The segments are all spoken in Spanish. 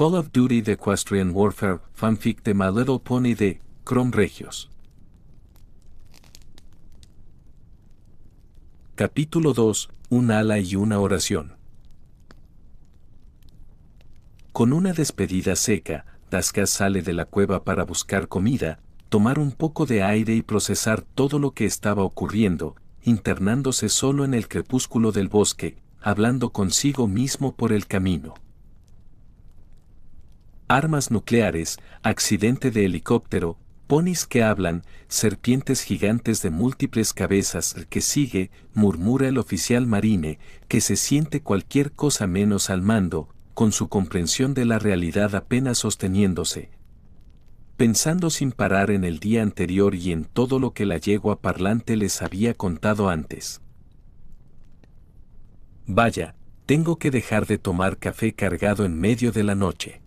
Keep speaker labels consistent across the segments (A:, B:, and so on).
A: Call of Duty The Equestrian Warfare Fanfic de My Little Pony de Chrome Regios. Capítulo 2. Un ala y una oración. Con una despedida seca, Daskas sale de la cueva para buscar comida, tomar un poco de aire y procesar todo lo que estaba ocurriendo, internándose solo en el crepúsculo del bosque, hablando consigo mismo por el camino. Armas nucleares, accidente de helicóptero, ponis que hablan, serpientes gigantes de múltiples cabezas. El que sigue, murmura el oficial marine, que se siente cualquier cosa menos al mando, con su comprensión de la realidad apenas sosteniéndose. Pensando sin parar en el día anterior y en todo lo que la yegua parlante les había contado antes. Vaya, tengo que dejar de tomar café cargado en medio de la noche.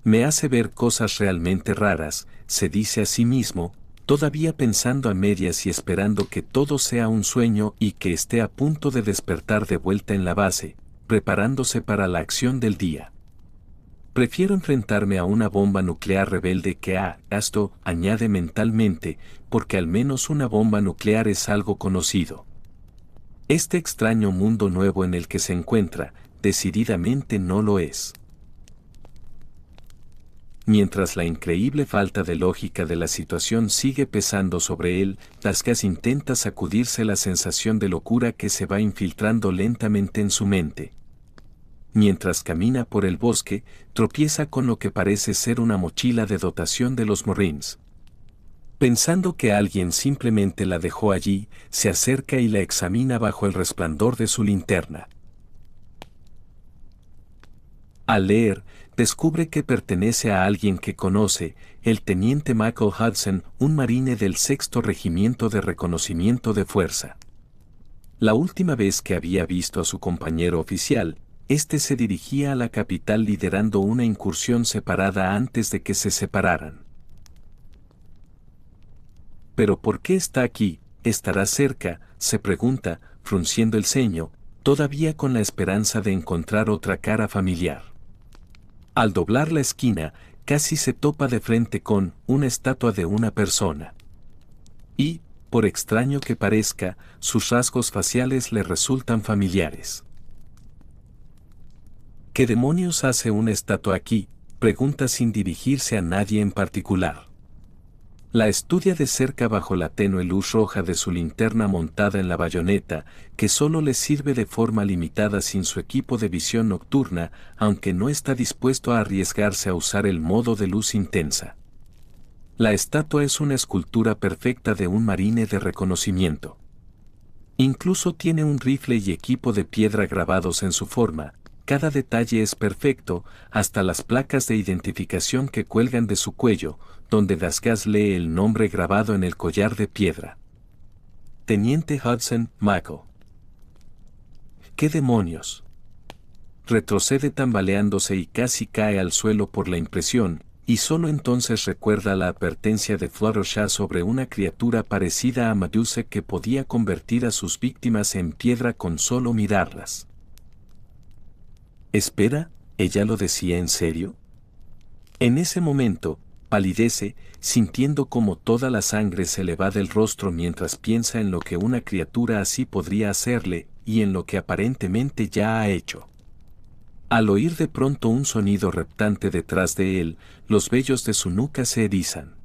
A: Me hace ver cosas realmente raras, se dice a sí mismo, todavía pensando a medias y esperando que todo sea un sueño y que esté a punto de despertar de vuelta en la base, preparándose para la acción del día. Prefiero enfrentarme a una bomba nuclear rebelde que a esto, añade mentalmente, porque al menos una bomba nuclear es algo conocido. Este extraño mundo nuevo en el que se encuentra, decididamente no lo es. Mientras la increíble falta de lógica de la situación sigue pesando sobre él, Daskas intenta sacudirse la sensación de locura que se va infiltrando lentamente en su mente. Mientras camina por el bosque, tropieza con lo que parece ser una mochila de dotación de los Marines. Pensando que alguien simplemente la dejó allí, se acerca y la examina bajo el resplandor de su linterna. Al leer, descubre que pertenece a alguien que conoce, el teniente Michael Hudson, un marine del 6º Regimiento de Reconocimiento de Fuerza. La última vez que había visto a su compañero oficial, este se dirigía a la capital liderando una incursión separada antes de que se separaran. ¿Pero por qué está aquí? ¿Estará cerca?, se pregunta, frunciendo el ceño, todavía con la esperanza de encontrar otra cara familiar. Al doblar la esquina, casi se topa de frente con una estatua de una persona. Y, por extraño que parezca, sus rasgos faciales le resultan familiares. ¿Qué demonios hace una estatua aquí?, pregunta sin dirigirse a nadie en particular. La estudia de cerca bajo la tenue luz roja de su linterna montada en la bayoneta, que solo le sirve de forma limitada sin su equipo de visión nocturna, aunque no está dispuesto a arriesgarse a usar el modo de luz intensa. La estatua es una escultura perfecta de un marine de reconocimiento. Incluso tiene un rifle y equipo de piedra grabados en su forma. Cada detalle es perfecto, hasta las placas de identificación que cuelgan de su cuello, donde Daskas lee el nombre grabado en el collar de piedra. Teniente Hudson, Michael. ¿Qué demonios? Retrocede tambaleándose y casi cae al suelo por la impresión, y solo entonces recuerda la advertencia de Fluttershy sobre una criatura parecida a Medusa que podía convertir a sus víctimas en piedra con solo mirarlas. Espera, ¿ella lo decía en serio? En ese momento, palidece, sintiendo como toda la sangre se le va del rostro mientras piensa en lo que una criatura así podría hacerle, y en lo que aparentemente ya ha hecho. Al oír de pronto un sonido reptante detrás de él, los vellos de su nuca se erizan.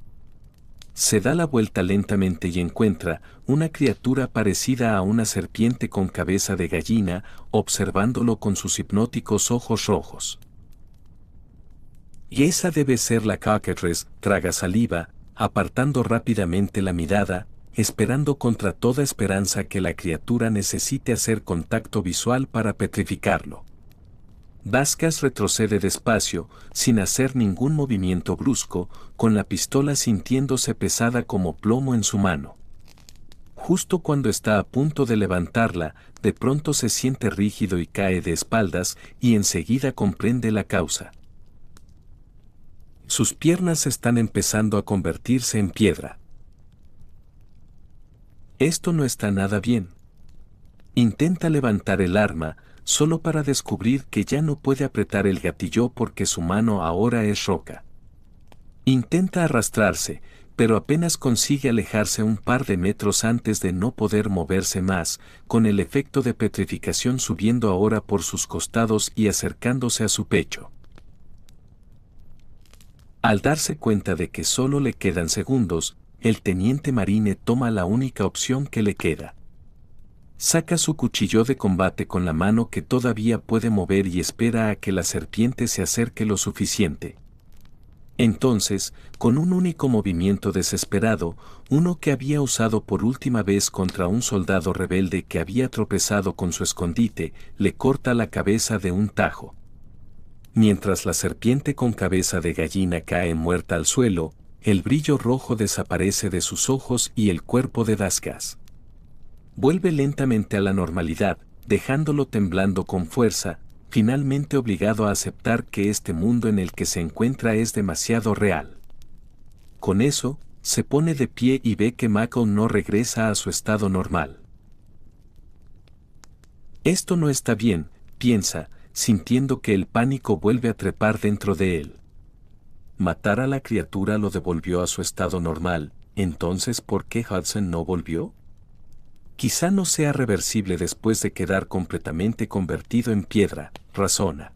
A: Se da la vuelta lentamente y encuentra una criatura parecida a una serpiente con cabeza de gallina, observándolo con sus hipnóticos ojos rojos. Y esa debe ser la cockatrice, traga saliva, apartando rápidamente la mirada, esperando contra toda esperanza que la criatura necesite hacer contacto visual para petrificarlo. Daskas retrocede despacio, sin hacer ningún movimiento brusco, con la pistola sintiéndose pesada como plomo en su mano. Justo cuando está a punto de levantarla, de pronto se siente rígido y cae de espaldas, y enseguida comprende la causa. Sus piernas están empezando a convertirse en piedra. Esto no está nada bien. Intenta levantar el arma, solo para descubrir que ya no puede apretar el gatillo porque su mano ahora es roca. Intenta arrastrarse, pero apenas consigue alejarse un par de metros antes de no poder moverse más, con el efecto de petrificación subiendo ahora por sus costados y acercándose a su pecho. Al darse cuenta de que solo le quedan segundos, el teniente marine toma la única opción que le queda. Saca su cuchillo de combate con la mano que todavía puede mover y espera a que la serpiente se acerque lo suficiente. Entonces, con un único movimiento desesperado, uno que había usado por última vez contra un soldado rebelde que había tropezado con su escondite, le corta la cabeza de un tajo. Mientras la serpiente con cabeza de gallina cae muerta al suelo, el brillo rojo desaparece de sus ojos y el cuerpo de Daskas vuelve lentamente a la normalidad, dejándolo temblando con fuerza, finalmente obligado a aceptar que este mundo en el que se encuentra es demasiado real. Con eso, se pone de pie y ve que Mako no regresa a su estado normal. Esto no está bien, piensa, sintiendo que el pánico vuelve a trepar dentro de él. Matar a la criatura lo devolvió a su estado normal, entonces ¿por qué Hudson no volvió? Quizá no sea reversible después de quedar completamente convertido en piedra, razona.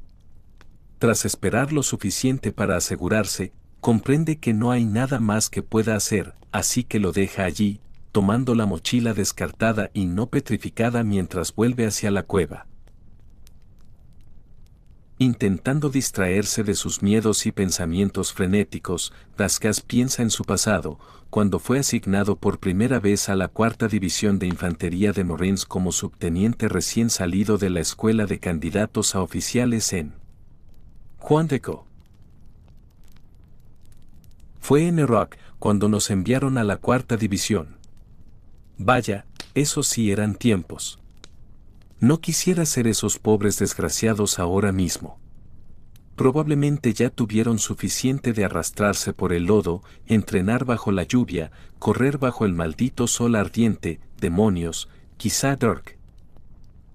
A: Tras esperar lo suficiente para asegurarse, comprende que no hay nada más que pueda hacer, así que lo deja allí, tomando la mochila descartada y no petrificada mientras vuelve hacia la cueva. Intentando distraerse de sus miedos y pensamientos frenéticos, Daskas piensa en su pasado, cuando fue asignado por primera vez a la 4ª División de Infantería de Marines como subteniente recién salido de la escuela de candidatos a oficiales en Juan Deco. Fue en Irak cuando nos enviaron a la 4ª División. Vaya, esos sí eran tiempos. No quisiera ser esos pobres desgraciados ahora mismo. Probablemente ya tuvieron suficiente de arrastrarse por el lodo, entrenar bajo la lluvia, correr bajo el maldito sol ardiente, demonios, quizá Dirk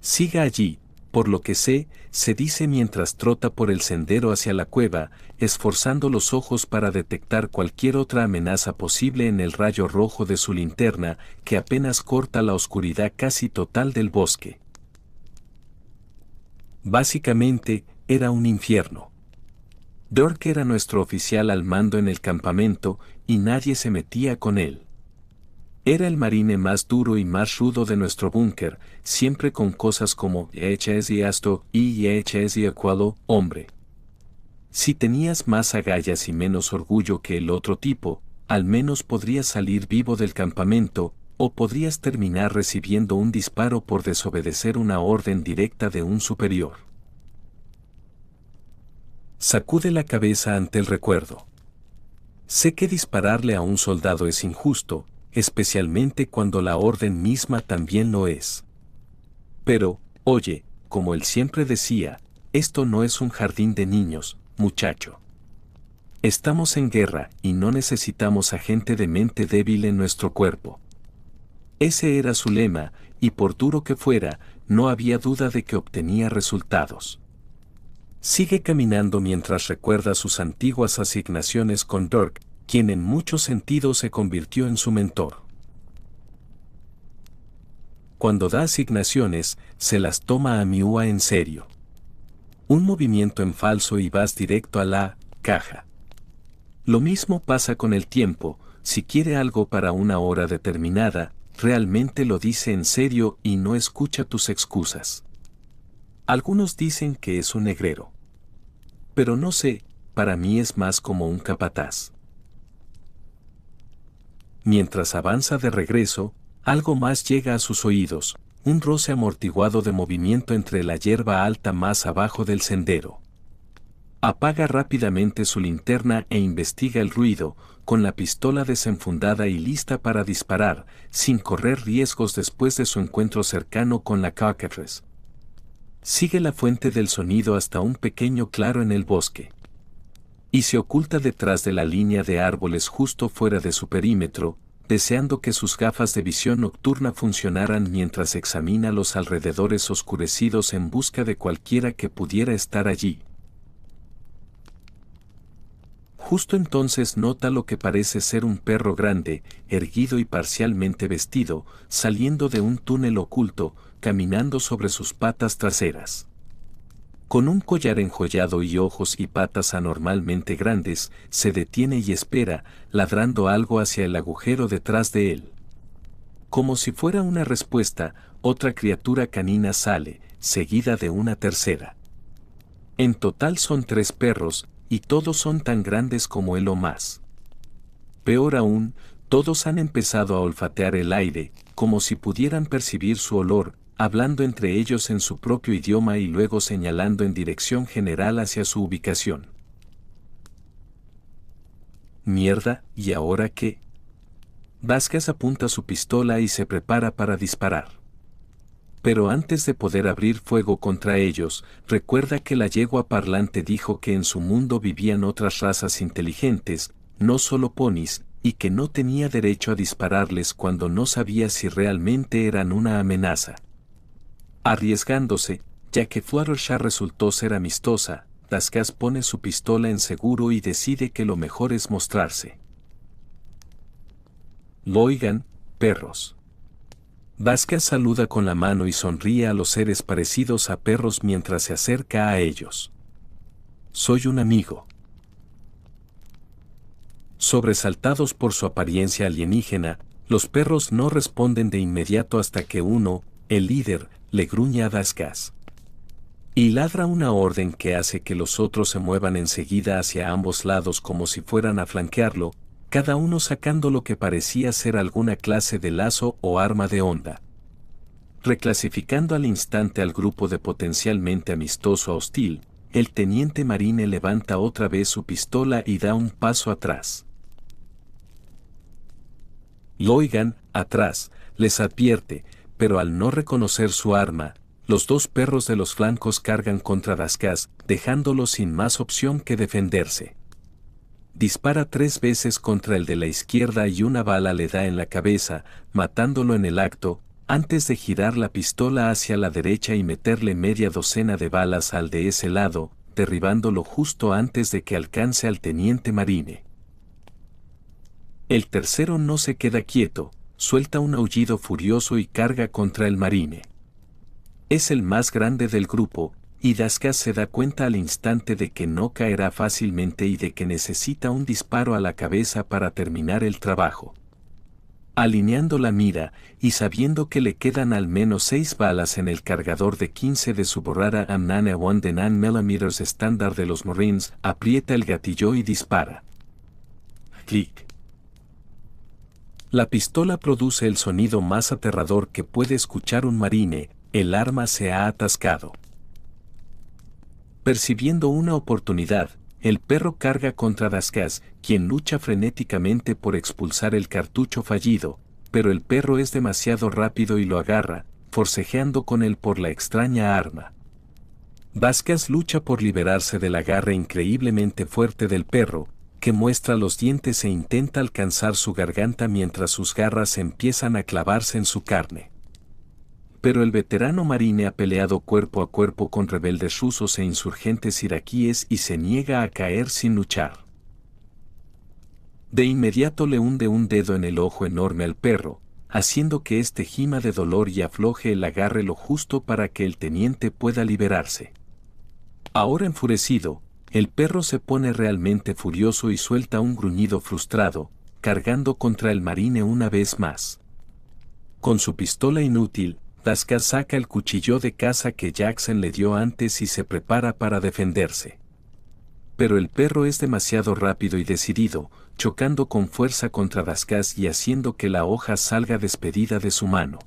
A: siga allí, por lo que sé, se dice mientras trota por el sendero hacia la cueva, esforzando los ojos para detectar cualquier otra amenaza posible en el rayo rojo de su linterna, que apenas corta la oscuridad casi total del bosque. Básicamente, era un infierno. Dirk era nuestro oficial al mando en el campamento, y nadie se metía con él. Era el marine más duro y más rudo de nuestro búnker, siempre con cosas como «Eches y esto» y «Eches y aquello, hombre». Si tenías más agallas y menos orgullo que el otro tipo, al menos podrías salir vivo del campamento, o podrías terminar recibiendo un disparo por desobedecer una orden directa de un superior. Sacude la cabeza ante el recuerdo. Sé que dispararle a un soldado es injusto, especialmente cuando la orden misma también lo es. Pero, oye, como él siempre decía, esto no es un jardín de niños, muchacho. Estamos en guerra y no necesitamos a gente de mente débil en nuestro cuerpo. Ese era su lema, y por duro que fuera, no había duda de que obtenía resultados. Sigue caminando mientras recuerda sus antiguas asignaciones con Dirk, quien en muchos sentidos se convirtió en su mentor. Cuando da asignaciones, se las toma a Miua en serio. Un movimiento en falso y vas directo a la caja. Lo mismo pasa con el tiempo, si quiere algo para una hora determinada, realmente lo dice en serio y no escucha tus excusas. Algunos dicen que es un negrero. Pero no sé, para mí es más como un capataz. Mientras avanza de regreso, algo más llega a sus oídos, un roce amortiguado de movimiento entre la hierba alta más abajo del sendero. Apaga rápidamente su linterna e investiga el ruido, con la pistola desenfundada y lista para disparar, sin correr riesgos después de su encuentro cercano con la cockatriz. Sigue la fuente del sonido hasta un pequeño claro en el bosque. Y se oculta detrás de la línea de árboles justo fuera de su perímetro, deseando que sus gafas de visión nocturna funcionaran mientras examina los alrededores oscurecidos en busca de cualquiera que pudiera estar allí. Justo entonces nota lo que parece ser un perro grande, erguido y parcialmente vestido, saliendo de un túnel oculto, caminando sobre sus patas traseras. Con un collar enjollado y ojos y patas anormalmente grandes, se detiene y espera, ladrando algo hacia el agujero detrás de él. Como si fuera una respuesta, otra criatura canina sale, seguida de una tercera. En total son 3 perros, y todos son tan grandes como él o más. Peor aún, todos han empezado a olfatear el aire, como si pudieran percibir su olor, hablando entre ellos en su propio idioma y luego señalando en dirección general hacia su ubicación. Mierda, ¿y ahora qué? Vasquez apunta su pistola y se prepara para disparar. Pero antes de poder abrir fuego contra ellos, recuerda que la yegua parlante dijo que en su mundo vivían otras razas inteligentes, no solo ponis, y que no tenía derecho a dispararles cuando no sabía si realmente eran una amenaza. Arriesgándose, ya que Fluttershy resultó ser amistosa, Vasquez pone su pistola en seguro y decide que lo mejor es mostrarse. Oigan, perros. Vasquez saluda con la mano y sonríe a los seres parecidos a perros mientras se acerca a ellos. Soy un amigo. Sobresaltados por su apariencia alienígena, los perros no responden de inmediato hasta que uno, el líder, le gruñe a Vasquez. Y ladra una orden que hace que los otros se muevan enseguida hacia ambos lados como si fueran a flanquearlo, cada uno sacando lo que parecía ser alguna clase de lazo o arma de onda. Reclasificando al instante al grupo de potencialmente amistoso a hostil, el teniente Marine levanta otra vez su pistola y da un paso atrás. Loigan, atrás, les advierte, pero al no reconocer su arma, los 2 perros de los flancos cargan contra Vasquez, dejándolo sin más opción que defenderse. Dispara 3 veces contra el de la izquierda y una bala le da en la cabeza, matándolo en el acto, antes de girar la pistola hacia la derecha y meterle media docena de balas al de ese lado, derribándolo justo antes de que alcance al teniente Marine. El tercero no se queda quieto, suelta un aullido furioso y carga contra el Marine. Es el más grande del grupo, y Vasquez se da cuenta al instante de que no caerá fácilmente y de que necesita un disparo a la cabeza para terminar el trabajo. Alineando la mira, y sabiendo que le quedan al menos 6 balas en el cargador de 15 de su Borrara Amnane 1 de 9mm estándar de los Marines, aprieta el gatillo y dispara. Clic. La pistola produce el sonido más aterrador que puede escuchar un marine, el arma se ha atascado. Percibiendo una oportunidad, el perro carga contra Vasquez, quien lucha frenéticamente por expulsar el cartucho fallido, pero el perro es demasiado rápido y lo agarra, forcejeando con él por la extraña arma. Vasquez lucha por liberarse del agarre increíblemente fuerte del perro, que muestra los dientes e intenta alcanzar su garganta mientras sus garras empiezan a clavarse en su carne. Pero el veterano marine ha peleado cuerpo a cuerpo con rebeldes rusos e insurgentes iraquíes y se niega a caer sin luchar. De inmediato le hunde un dedo en el ojo enorme al perro, haciendo que éste gima de dolor y afloje el agarre lo justo para que el teniente pueda liberarse. Ahora enfurecido, el perro se pone realmente furioso y suelta un gruñido frustrado, cargando contra el marine una vez más. Con su pistola inútil, Vasquez saca el cuchillo de caza que Jackson le dio antes y se prepara para defenderse. Pero el perro es demasiado rápido y decidido, chocando con fuerza contra Vasquez y haciendo que la hoja salga despedida de su mano.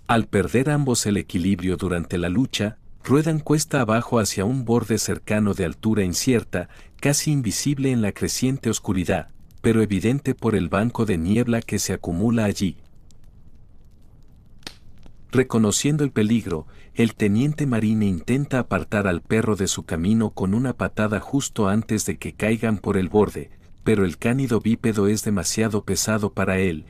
A: Al perder ambos el equilibrio durante la lucha, ruedan cuesta abajo hacia un borde cercano de altura incierta, casi invisible en la creciente oscuridad, pero evidente por el banco de niebla que se acumula allí. Reconociendo el peligro, el teniente marine intenta apartar al perro de su camino con una patada justo antes de que caigan por el borde, pero el cánido bípedo es demasiado pesado para él.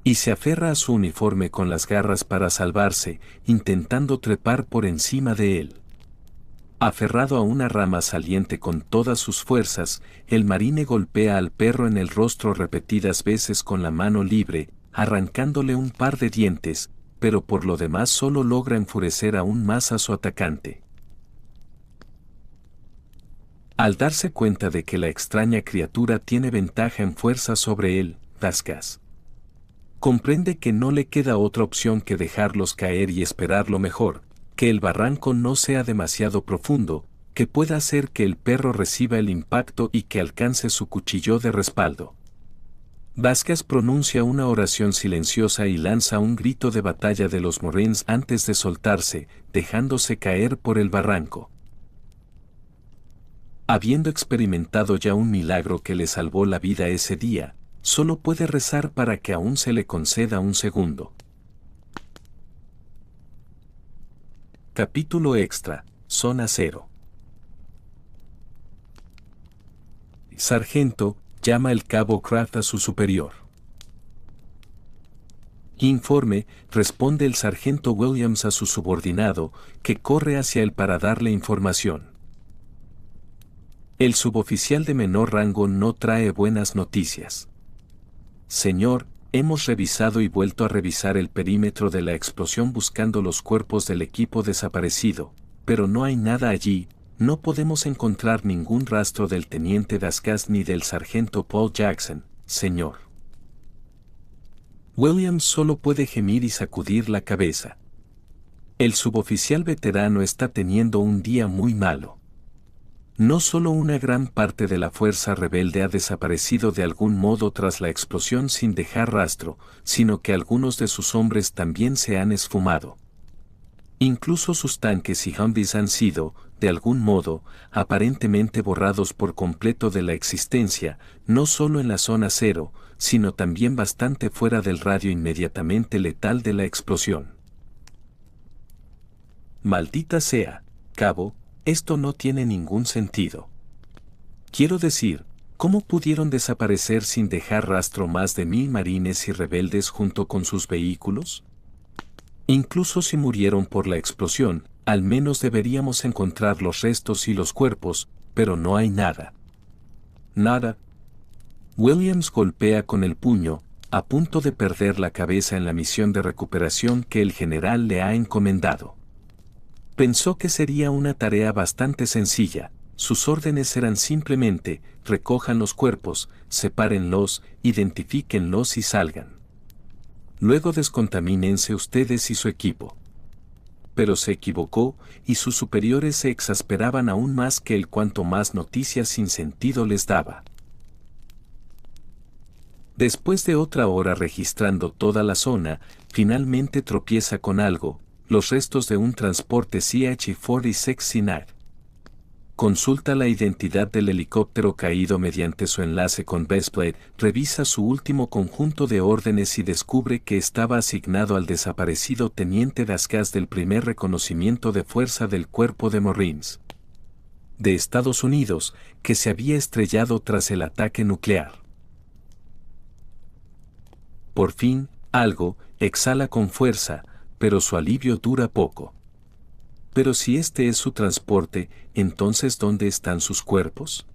A: Y se aferra a su uniforme con las garras para salvarse, intentando trepar por encima de él. Aferrado a una rama saliente con todas sus fuerzas, el marine golpea al perro en el rostro repetidas veces con la mano libre, arrancándole un par de dientes, pero por lo demás solo logra enfurecer aún más a su atacante. Al darse cuenta de que la extraña criatura tiene ventaja en fuerza sobre él, Vasquez comprende que no le queda otra opción que dejarlos caer y esperar lo mejor, que el barranco no sea demasiado profundo, que pueda hacer que el perro reciba el impacto y que alcance su cuchillo de respaldo. Vasquez pronuncia una oración silenciosa y lanza un grito de batalla de los Marines antes de soltarse, dejándose caer por el barranco. Habiendo experimentado ya un milagro que le salvó la vida ese día, solo puede rezar para que aún se le conceda un segundo. Capítulo extra, Zona 0. Sargento, llama el cabo Kraft a su superior. Informe, responde el sargento Williams a su subordinado, que corre hacia él para darle información. El suboficial de menor rango no trae buenas noticias. Señor, hemos revisado y vuelto a revisar el perímetro de la explosión buscando los cuerpos del equipo desaparecido, pero no hay nada allí, no podemos encontrar ningún rastro del teniente Vasquez ni del sargento Paul Jackson, señor. Williams solo puede gemir y sacudir la cabeza. El suboficial veterano está teniendo un día muy malo. No solo una gran parte de la fuerza rebelde ha desaparecido de algún modo tras la explosión sin dejar rastro, sino que algunos de sus hombres también se han esfumado. Incluso sus tanques y Humvees han sido, de algún modo, aparentemente borrados por completo de la existencia, no solo en la zona 0, sino también bastante fuera del radio inmediatamente letal de la explosión. Maldita sea, cabo. Esto no tiene ningún sentido. Quiero decir, ¿cómo pudieron desaparecer sin dejar rastro más de 1000 marines y rebeldes junto con sus vehículos? Incluso si murieron por la explosión, al menos deberíamos encontrar los restos y los cuerpos, pero no hay nada. Nada. Williams golpea con el puño, a punto de perder la cabeza en la misión de recuperación que el general le ha encomendado. Pensó que sería una tarea bastante sencilla, sus órdenes eran simplemente, recojan los cuerpos, sepárenlos, identifíquenlos y salgan. Luego descontamínense ustedes y su equipo. Pero se equivocó, y sus superiores se exasperaban aún más que él cuanto más noticias sin sentido les daba. Después de otra hora registrando toda la zona, finalmente tropieza con algo, los restos de un transporte CH-46 SINAG. Consulta la identidad del helicóptero caído mediante su enlace con Bestblade, revisa su último conjunto de órdenes y descubre que estaba asignado al desaparecido teniente Vasquez del primer reconocimiento de fuerza del Cuerpo de Marines de Estados Unidos, que se había estrellado tras el ataque nuclear. Por fin, algo, exhala con fuerza, pero su alivio dura poco. Pero si este es su transporte, entonces ¿dónde están sus cuerpos?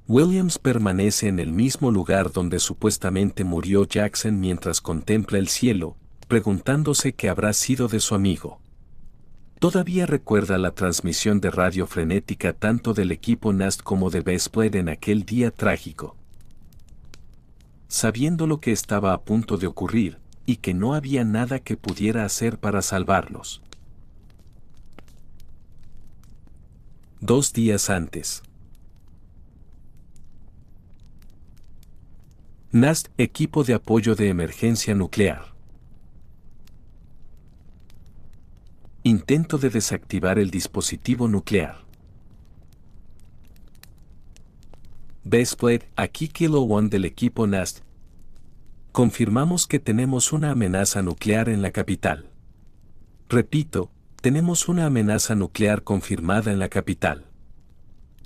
A: Williams permanece en el mismo lugar donde supuestamente murió Jackson mientras contempla el cielo, preguntándose qué habrá sido de su amigo. Todavía recuerda la transmisión de radio frenética tanto del equipo NAST como de Bestblade en aquel día trágico. Sabiendo lo que estaba a punto de ocurrir, y que no había nada que pudiera hacer para salvarlos. 2 días antes. NAST, equipo de apoyo de emergencia nuclear. Intento de desactivar el dispositivo nuclear. Bestblade, aquí Kilo One del equipo NAST. Confirmamos que tenemos una amenaza nuclear en la capital. Repito, tenemos una amenaza nuclear confirmada en la capital.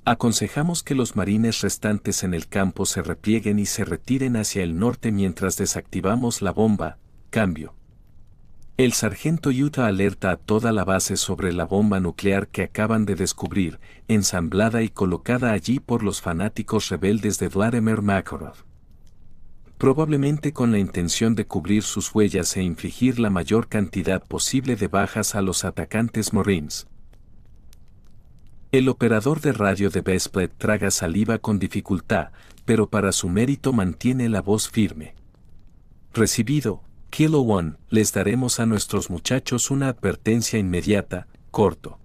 A: Aconsejamos que los marines restantes en el campo se replieguen y se retiren hacia el norte mientras desactivamos la bomba. Cambio. El sargento Utah alerta a toda la base sobre la bomba nuclear que acaban de descubrir, ensamblada y colocada allí por los fanáticos rebeldes de Vladimir Makarov. Probablemente con la intención de cubrir sus huellas e infligir la mayor cantidad posible de bajas a los atacantes Marines. El operador de radio de Besplet traga saliva con dificultad, pero para su mérito mantiene la voz firme. Recibido, Kilo One, les daremos a nuestros muchachos una advertencia inmediata, corto.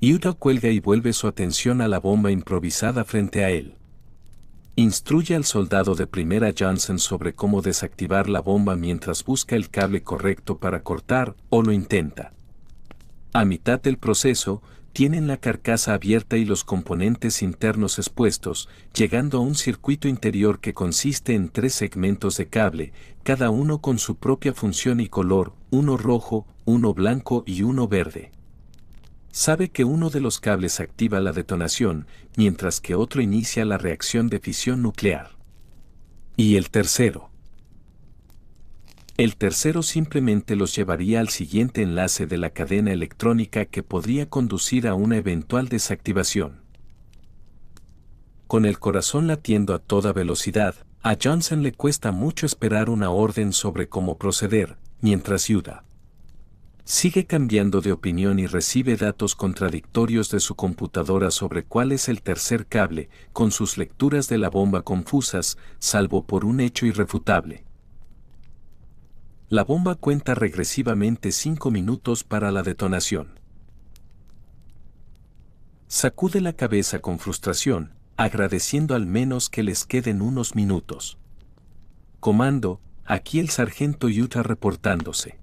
A: Utah cuelga y vuelve su atención a la bomba improvisada frente a él. Instruye al soldado de primera Johnson sobre cómo desactivar la bomba mientras busca el cable correcto para cortar, o lo intenta. A mitad del proceso, tienen la carcasa abierta y los componentes internos expuestos, llegando a un circuito interior que consiste en 3 segmentos de cable, cada uno con su propia función y color, uno rojo, uno blanco y uno verde. Sabe que uno de los cables activa la detonación, mientras que otro inicia la reacción de fisión nuclear. ¿Y el tercero? El tercero simplemente los llevaría al siguiente enlace de la cadena electrónica que podría conducir a una eventual desactivación. Con el corazón latiendo a toda velocidad, a Johnson le cuesta mucho esperar una orden sobre cómo proceder, mientras Utah sigue cambiando de opinión y recibe datos contradictorios de su computadora sobre cuál es el tercer cable, con sus lecturas de la bomba confusas, salvo por un hecho irrefutable. La bomba cuenta regresivamente 5 minutos para la detonación. Sacude la cabeza con frustración, agradeciendo al menos que les queden unos minutos. Comando, aquí el sargento Utah reportándose.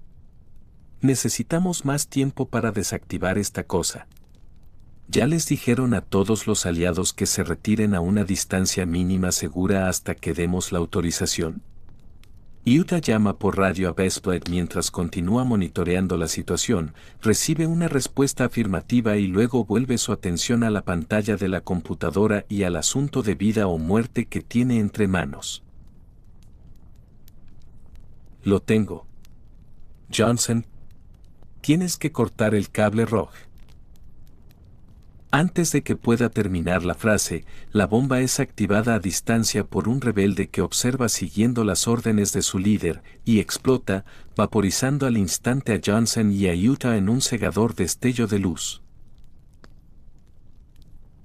A: Necesitamos más tiempo para desactivar esta cosa. ¿Ya les dijeron a todos los aliados que se retiren a una distancia mínima segura hasta que demos la autorización? Utah llama por radio a Besplet mientras continúa monitoreando la situación, recibe una respuesta afirmativa y luego vuelve su atención a la pantalla de la computadora y al asunto de vida o muerte que tiene entre manos. Lo tengo. Johnson, tienes que cortar el cable rojo. Antes de que pueda terminar la frase, la bomba es activada a distancia por un rebelde que observa siguiendo las órdenes de su líder, y explota, vaporizando al instante a Johnson y a Utah en un cegador destello de luz.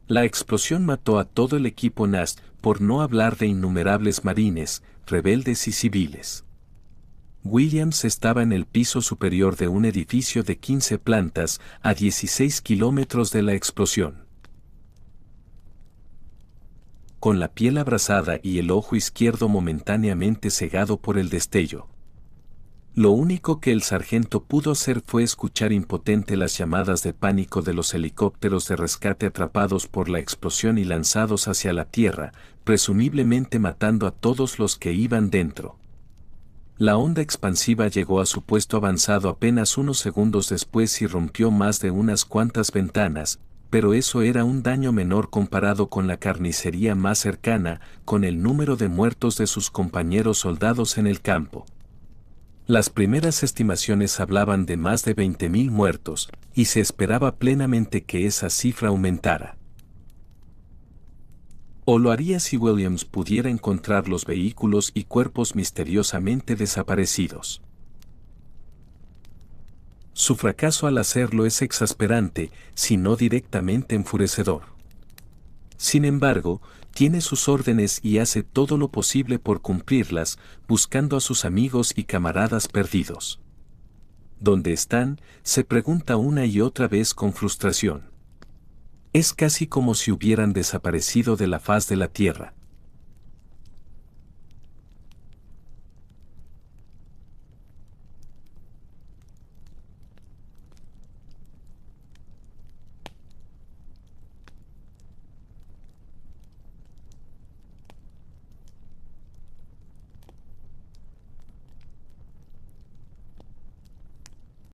A: La explosión mató a todo el equipo NAST, por no hablar de innumerables marines, rebeldes y civiles. Williams estaba en el piso superior de un edificio de 15 plantas, a 16 kilómetros de la explosión. Con la piel abrasada y el ojo izquierdo momentáneamente cegado por el destello. Lo único que el sargento pudo hacer fue escuchar impotente las llamadas de pánico de los helicópteros de rescate atrapados por la explosión y lanzados hacia la tierra, presumiblemente matando a todos los que iban dentro. La onda expansiva llegó a su puesto avanzado apenas unos segundos después y rompió más de unas cuantas ventanas, pero eso era un daño menor comparado con la carnicería más cercana, con el número de muertos de sus compañeros soldados en el campo. Las primeras estimaciones hablaban de más de 20.000 muertos, y se esperaba plenamente que esa cifra aumentara. O lo haría si Williams pudiera encontrar los vehículos y cuerpos misteriosamente desaparecidos. Su fracaso al hacerlo es exasperante, si no directamente enfurecedor. Sin embargo, tiene sus órdenes y hace todo lo posible por cumplirlas, buscando a sus amigos y camaradas perdidos. ¿Dónde están?, se pregunta una y otra vez con frustración. Es casi como si hubieran desaparecido de la faz de la tierra.